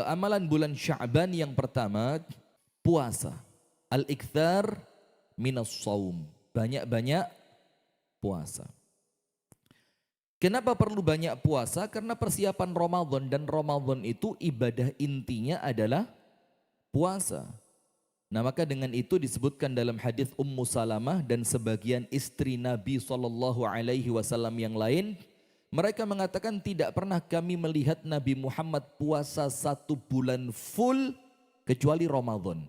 amalan bulan Sya'ban yang pertama puasa. Al-ikthar minas shaum. Banyak-banyak puasa. Kenapa perlu banyak puasa? Karena persiapan Ramadan, dan Ramadan itu ibadah intinya adalah puasa. Nah, maka dengan itu disebutkan dalam hadis Ummu Salamah dan sebagian istri Nabi SAW yang lain, mereka mengatakan tidak pernah kami melihat Nabi Muhammad puasa 1 bulan full kecuali Ramadan.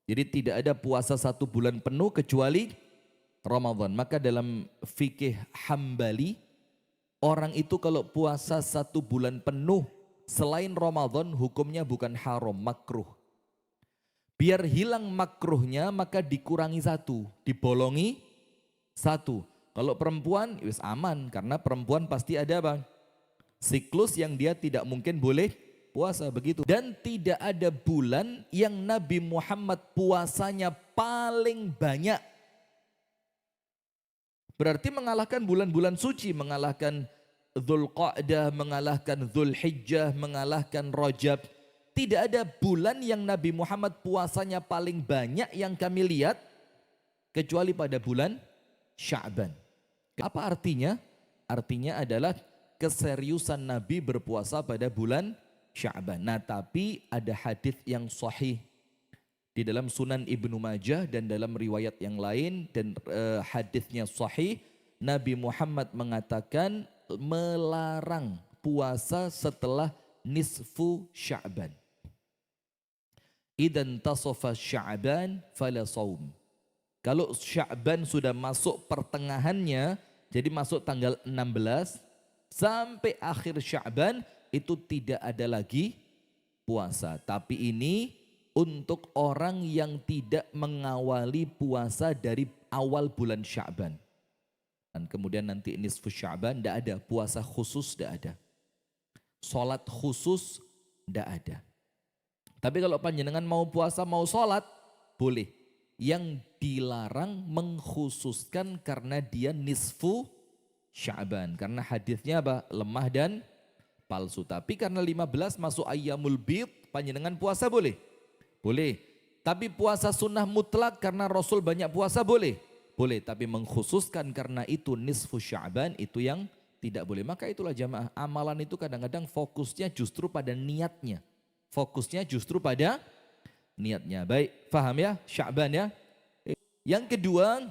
Jadi tidak ada puasa 1 bulan penuh kecuali Ramadan. Maka dalam fikih Hambali, orang itu kalau puasa 1 bulan penuh selain Ramadan hukumnya bukan haram, makruh. Biar hilang makruhnya maka dikurangi 1, dibolongi 1. Kalau perempuan wis aman karena perempuan pasti ada apa? Siklus yang dia tidak mungkin boleh puasa begitu. Dan tidak ada bulan yang Nabi Muhammad puasanya paling banyak. Berarti mengalahkan bulan-bulan suci, mengalahkan Dzulqa'dah, mengalahkan Dzulhijjah, mengalahkan Rajab. Tidak ada bulan yang Nabi Muhammad puasanya paling banyak yang kami lihat kecuali pada bulan Sya'ban. Apa artinya? Artinya adalah keseriusan Nabi berpuasa pada bulan Sya'ban. Nah, tapi ada hadis yang sahih di dalam Sunan Ibnu Majah dan dalam riwayat yang lain, dan hadisnya sahih. Nabi Muhammad mengatakan melarang puasa setelah nisfu Sya'ban. Idan tasafa Sya'ban fala shaum. Kalau Sya'ban sudah masuk pertengahannya, jadi masuk tanggal 16 sampai akhir Sya'ban itu tidak ada lagi puasa. Tapi ini untuk orang yang tidak mengawali puasa dari awal bulan Sya'ban. Dan kemudian nanti nisfu Sya'ban tidak ada, puasa khusus tidak ada. Sholat khusus tidak ada. Tapi kalau panjenengan mau puasa, mau sholat, boleh. Yang dilarang mengkhususkan karena dia nisfu Sya'ban. Karena hadisnya apa? Lemah dan palsu. Tapi karena 15 masuk ayyamul bid, panjenengan puasa boleh? Boleh. Tapi puasa sunnah mutlak karena Rasul banyak puasa boleh? Boleh. Tapi mengkhususkan karena itu nisfu Sya'ban, itu yang tidak boleh. Maka itulah jamaah, amalan itu kadang-kadang fokusnya justru pada niatnya. Fokusnya justru pada niatnya. Baik, faham ya? Sya'ban ya. Yang kedua,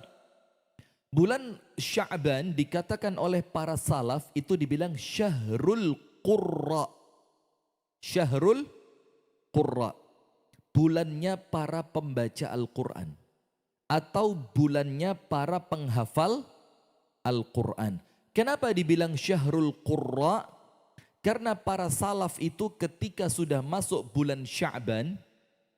bulan Sya'ban dikatakan oleh para salaf itu dibilang syahrul qurra. Syahrul qurra. Bulannya para pembaca Al-Quran. Atau bulannya para penghafal Al-Quran. Kenapa dibilang syahrul qurra? Karena para salaf itu ketika sudah masuk bulan Sya'ban,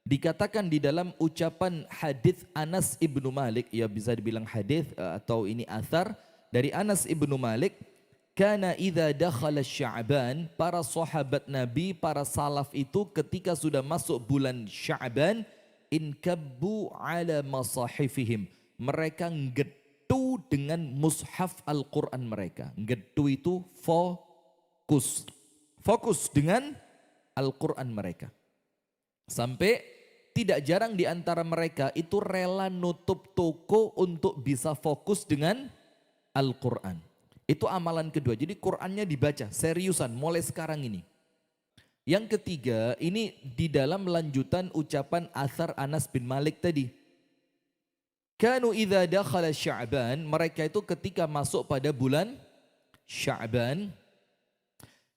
dikatakan di dalam ucapan hadis Anas ibnu Malik, ya bisa dibilang hadis atau ini athar dari Anas ibnu Malik, kana idza dakhala Sya'ban, para sahabat Nabi, para salaf itu ketika sudah masuk bulan Sya'ban, inkabbu ala masahifihim, mereka nggetu dengan mushaf Al-Quran mereka. Nggetu itu fokus dengan Al-Quran mereka. Sampai tidak jarang di antara mereka itu rela nutup toko untuk bisa fokus dengan Al-Quran. Itu amalan kedua. Jadi Qurannya dibaca seriusan mulai sekarang ini. Yang ketiga, ini di dalam lanjutan ucapan athar Anas bin Malik tadi. Kanu idza dakhala Sya'ban, mereka itu ketika masuk pada bulan Sya'ban,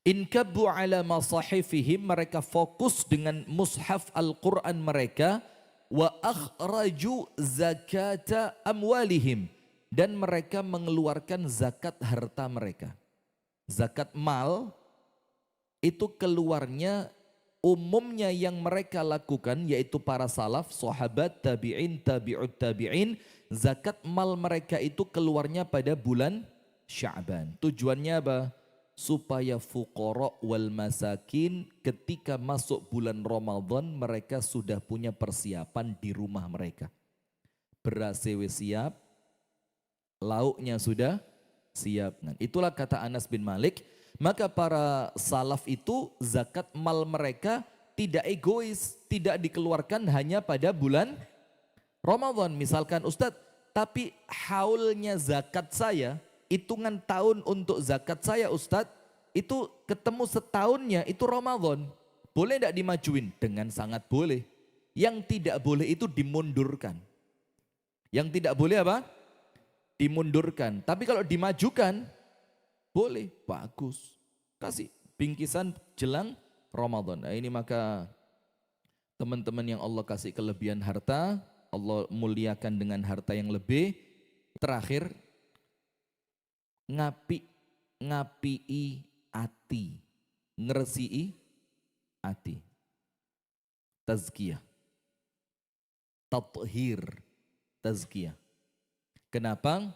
inkabbu ala masahifihim, mereka fokus dengan mushaf Al-Quran mereka, wa akhraju zakata amwalihim, dan mereka mengeluarkan zakat harta mereka. Zakat mal itu keluarnya umumnya yang mereka lakukan yaitu para salaf, sahabat, tabi'in, tabi'ut tabi'in, zakat mal mereka itu keluarnya pada bulan Sya'ban. Tujuannya apa? Supaya fuqara wal masakin ketika masuk bulan Ramadan mereka sudah punya persiapan di rumah mereka. Beras siap, lauknya sudah siap. Nah, itulah kata Anas bin Malik, Maka para salaf itu zakat mal mereka tidak egois, tidak dikeluarkan hanya pada bulan Ramadan. Misalkan Ustadz, tapi haulnya zakat saya, hitungan tahun untuk zakat saya Ustadz, itu ketemu setahunnya itu Ramadan. Boleh tidak dimajuin? Dengan sangat boleh. Yang tidak boleh itu dimundurkan. Yang tidak boleh apa? Dimundurkan. Tapi kalau dimajukan, boleh, bagus. Kasih bingkisan jelang Ramadan. Nah, ini maka teman-teman yang Allah kasih kelebihan harta, Allah muliakan dengan harta yang lebih. Terakhir, ngapii ati, ngeresii ati. Tazkiyah, tathir, tazkiyah. Kenapa?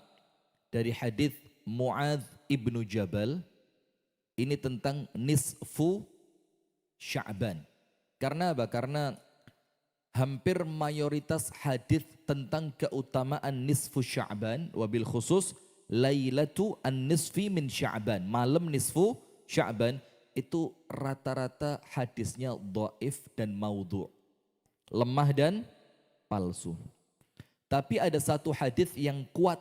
Dari hadis Muadz ibnu Jabal, ini tentang nisfu Sya'ban. Karena apa? Karena hampir mayoritas hadis tentang keutamaan nisfu Sya'ban, wabil khusus lailatu an-nisfi min Sya'ban, malam nisfu Sya'ban, itu rata-rata hadisnya dhaif dan maudhu', lemah dan palsu. Tapi ada satu hadis yang kuat.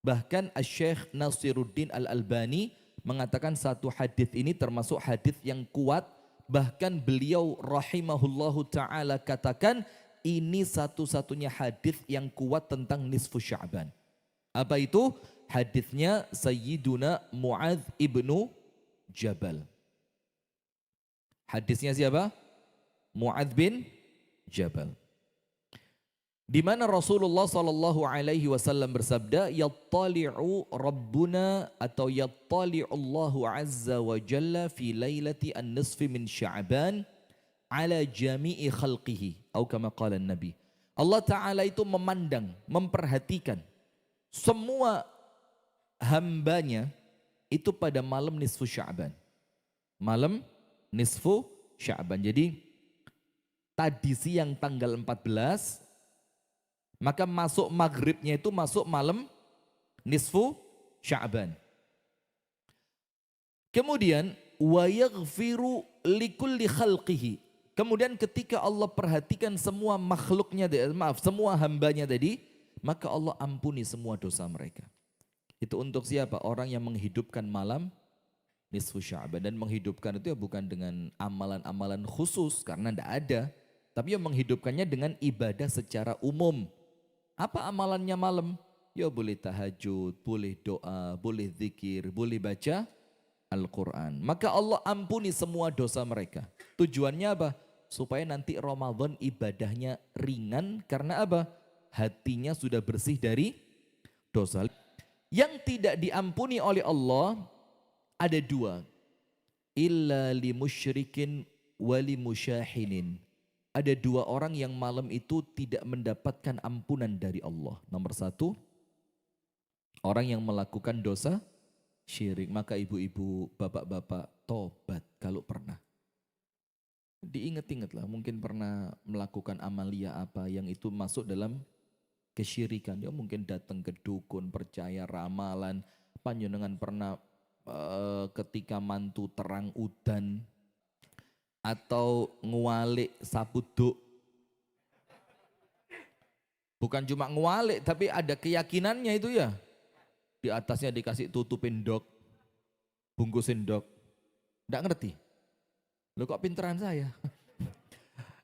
Bahkan Asy-Syaikh Nasiruddin Al-Albani mengatakan satu hadis ini termasuk hadis yang kuat. Bahkan beliau rahimahullahu ta'ala katakan ini satu-satunya hadis yang kuat tentang nisfu Sya'ban. Apa itu? Hadisnya Sayyiduna Muadz ibnu Jabal. Hadisnya siapa? Muadz bin Jabal. Di mana Rasulullah sallallahu alaihi wasallam bersabda, yattali'u rabbuna atau yattali'u Allahu azza wa jalla fi lailati an-nisfi min Sya'ban ala jami'i khalqihi atau kama qala Nabi. Allah Ta'ala itu memandang, memperhatikan semua hambanya itu pada malam nisfu Sya'ban. Malam nisfu Sya'ban. Jadi tadi siang tanggal 14, maka masuk maghribnya itu masuk malam nisfu Sya'ban. Kemudian wa yaghfiru likulli khalqihi. Kemudian ketika Allah perhatikan semua makhluknya, semua hambanya tadi, maka Allah ampuni semua dosa mereka. Itu untuk siapa? Orang yang menghidupkan malam nisfu Sya'ban. Dan menghidupkan itu ya bukan dengan amalan-amalan khusus karena tidak ada. Tapi yang menghidupkannya dengan ibadah secara umum. Apa amalannya malam? Ya boleh tahajud, boleh doa, boleh zikir, boleh baca Al-Quran. Maka Allah ampuni semua dosa mereka. Tujuannya apa? Supaya nanti Ramadan ibadahnya ringan. Karena apa? Hatinya sudah bersih dari dosa. Yang tidak diampuni oleh Allah ada dua. Illa li musyrikin wali musyahinin. Ada dua orang yang malam itu tidak mendapatkan ampunan dari Allah. Nomor satu, orang yang melakukan dosa syirik. Maka ibu-ibu, bapak-bapak, tobat kalau pernah. Diingat-ingatlah, mungkin pernah melakukan amalia apa yang itu masuk dalam kesyirikan. Dia mungkin datang ke dukun, percaya ramalan. Panjenengan pernah ketika mantu terang udan atau ngualik sabuduk. Bukan cuma ngualik, tapi ada keyakinannya itu ya. Di atasnya dikasih tutupin dok, bungkusin dok. Nggak ngerti. Loh kok pinteran saya?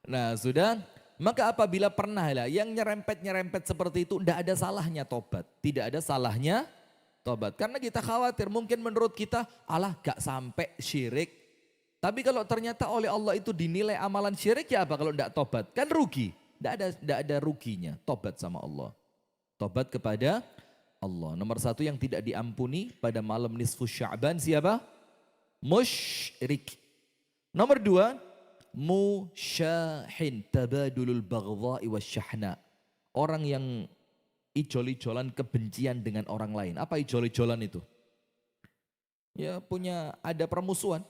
Nah sudah, maka apabila pernah lah yang nyerempet-nyerempet seperti itu, tidak ada salahnya tobat. Tidak ada salahnya tobat. Karena kita khawatir, mungkin menurut kita, alah gak sampai syirik. Tapi kalau ternyata oleh Allah itu dinilai amalan syirik, ya apa kalau tidak tobat? Kan rugi. Tidak ada ruginya, tobat sama Allah. Tobat kepada Allah. Nomor satu yang tidak diampuni pada malam nisfu Sya'ban siapa? Musyrik. Nomor dua, musyahin, tabadulul baghdha'i wasyahna. Orang yang ijol-ijolan kebencian dengan orang lain. Apa ijol-ijolan itu? Ya ada permusuhan.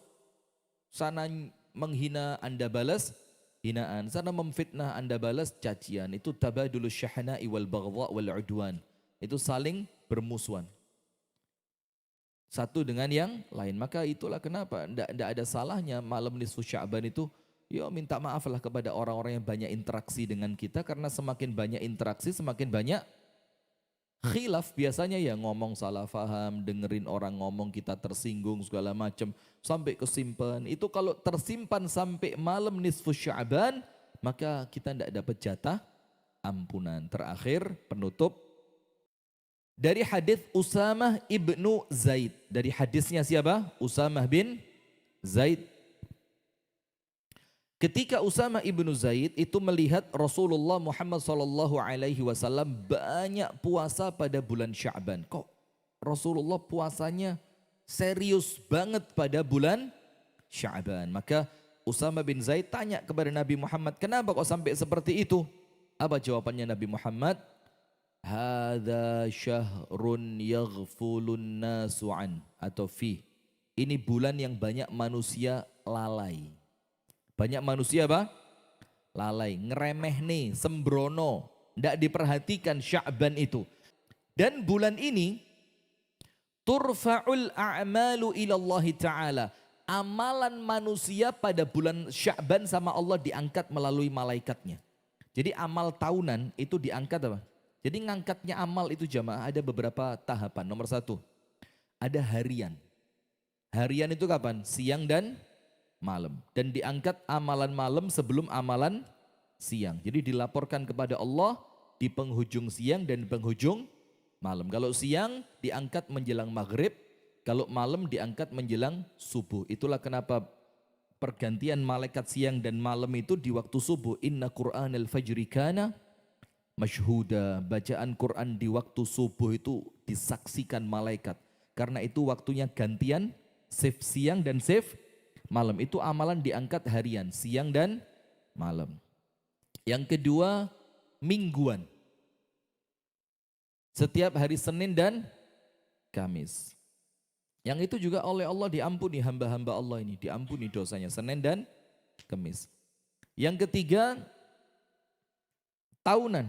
Sana menghina Anda balas hinaan. Sana memfitnah Anda balas cacian. Itu tabadulus syahna'i wal baghdha' wal udwan. Itu saling bermusuhan. satu dengan yang lain. Maka itulah kenapa tidak ada salahnya malam nisfu Sya'ban itu ya minta maaflah kepada orang-orang yang banyak interaksi dengan kita, karena semakin banyak interaksi semakin banyak khilaf. Biasanya ya ngomong salah faham, dengerin orang ngomong kita tersinggung segala macam sampai kesimpan. Itu kalau tersimpan sampai malam nisfu Sya'ban, maka kita tidak dapat jatah ampunan. Terakhir penutup dari hadis Usamah ibnu Zaid. Dari hadisnya siapa? Usamah bin Zaid. Ketika Usamah ibnu Zaid itu melihat Rasulullah Muhammad SAW banyak puasa pada bulan Sya'ban. Kok Rasulullah puasanya serius banget pada bulan Sya'ban? Maka Usamah bin Zaid tanya kepada Nabi Muhammad, kenapa kok sampai seperti itu? Apa jawabannya Nabi Muhammad? Hadza syahrun yaghfulun nasu an, atau fi. Ini bulan yang banyak manusia lalai. Banyak manusia apa? Lalai, ngeremeh nih, sembrono, tidak diperhatikan Sya'ban itu. Dan bulan ini turfa'ul a'malu ilallahi ta'ala. Amalan manusia pada bulan Sya'ban sama Allah diangkat melalui malaikatnya. Jadi amal tahunan itu diangkat apa? Jadi ngangkatnya amal itu jamaah ada beberapa tahapan. Nomor satu, ada harian. Harian itu kapan? Siang dan malam. Dan diangkat amalan malam sebelum amalan siang. Jadi dilaporkan kepada Allah di penghujung siang dan penghujung malam. Kalau siang diangkat menjelang maghrib, kalau malam diangkat menjelang subuh. Itulah kenapa pergantian malaikat siang dan malam itu di waktu subuh. Inna Qur'anal fajri kana masyhuda. Bacaan Quran di waktu subuh itu disaksikan malaikat. Karena itu waktunya gantian shift siang dan shift malam. Itu amalan diangkat harian, siang dan malam. Yang kedua, mingguan. Setiap hari Senin dan Kamis. Yang itu juga oleh Allah diampuni, hamba-hamba Allah ini diampuni dosanya Senin dan Kamis. Yang ketiga, tahunan.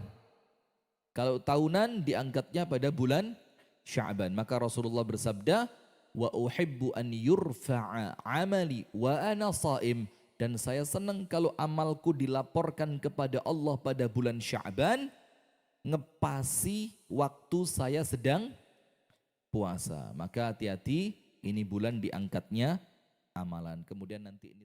Kalau tahunan diangkatnya pada bulan Sya'ban. Maka Rasulullah bersabda, wa uhibbu an yurfa'a amali wa ana shaim. Dan saya senang kalau amalku dilaporkan kepada Allah pada bulan Sya'ban, ngepasi waktu saya sedang puasa. Maka hati-hati, ini bulan diangkatnya amalan. Kemudian nanti ini